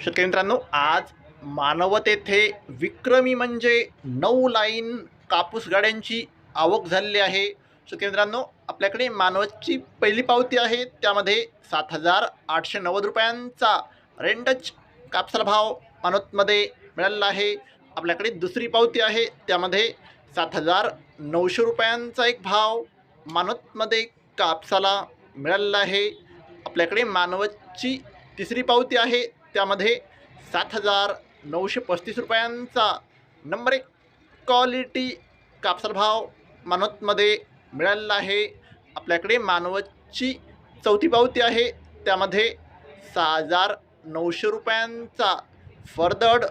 शेतकरी मित्रांनो, आज मानवत येथे विक्रमी म्हणजे 9 लाईन कापूस गाड्यांची आवक झालेली आहे। शेतकरी मित्रांनो, आपल्याकडे मानवतची पहिली पावती आहे, त्यामध्ये 7,890 रुपयांचा रेंडच कापसाला भाव मानवतमध्ये मिळालेला आहे। आपल्याकडे दुसरी पावती आहे, त्यामध्ये 7,900 रुपयांचा एक भाव मानवतमध्ये कापसाला मिळालेला आहे। आपल्याकडे मानवतची तिसरी पावती आहे, त्यामध्ये 7,935 रुपयांचा नंबर 1 क्वालिटी कापसाला भाव मानवतमध्ये मिळालेला आहे। आपल्याकडे मानवतची चौथी पावती आहे, त्यामध्ये 6,900 रुपयांचा फरदड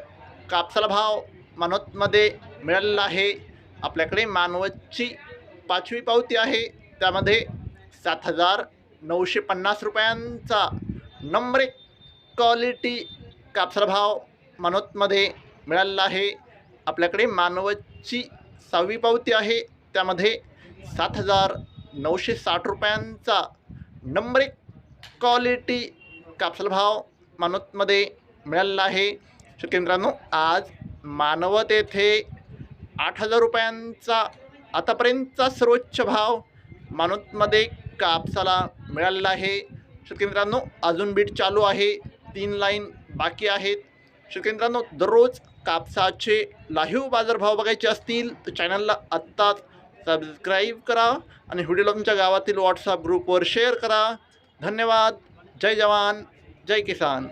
कापसाला भाव मानवतमध्ये मिळालेला आहे। आपल्याकडे मानवतची पाचवी पावती आहे, त्यामध्ये 7,950 रुपयांचा नंबर 1 क्वालिटी कापसाला भाव मानवतमध्ये मिळालेला आहे। आपल्याकडे मानवतची सहावी पावती आहे, त्यामध्ये 7,960 रुपयांचा नंबर 1 क्वालिटी कापसाला भाव मानवतमध्ये मिळालेला आहे। शेतकरी मित्रांनो, आज मानवत येथे 8,000 रुपयांचा आतापर्यंतचा सर्वोच्च भाव मानवतमध्ये कापसाला मिळालेला आहे। शेतकरी मित्रांनो, अजून बीट चालू आहे, 3 लाईन बाकी आहेत। शेतकरी मित्रांनो, दररोज कापसाचे लाईव्ह बाजारभाव बघायचे असतील तर चॅनलला आत्ताच सबस्क्राईब करा आणि व्हिडिओला तुमच्या गावातील व्हॉट्सअप ग्रुपवर शेअर करा। धन्यवाद। जय जवान, जय किसान।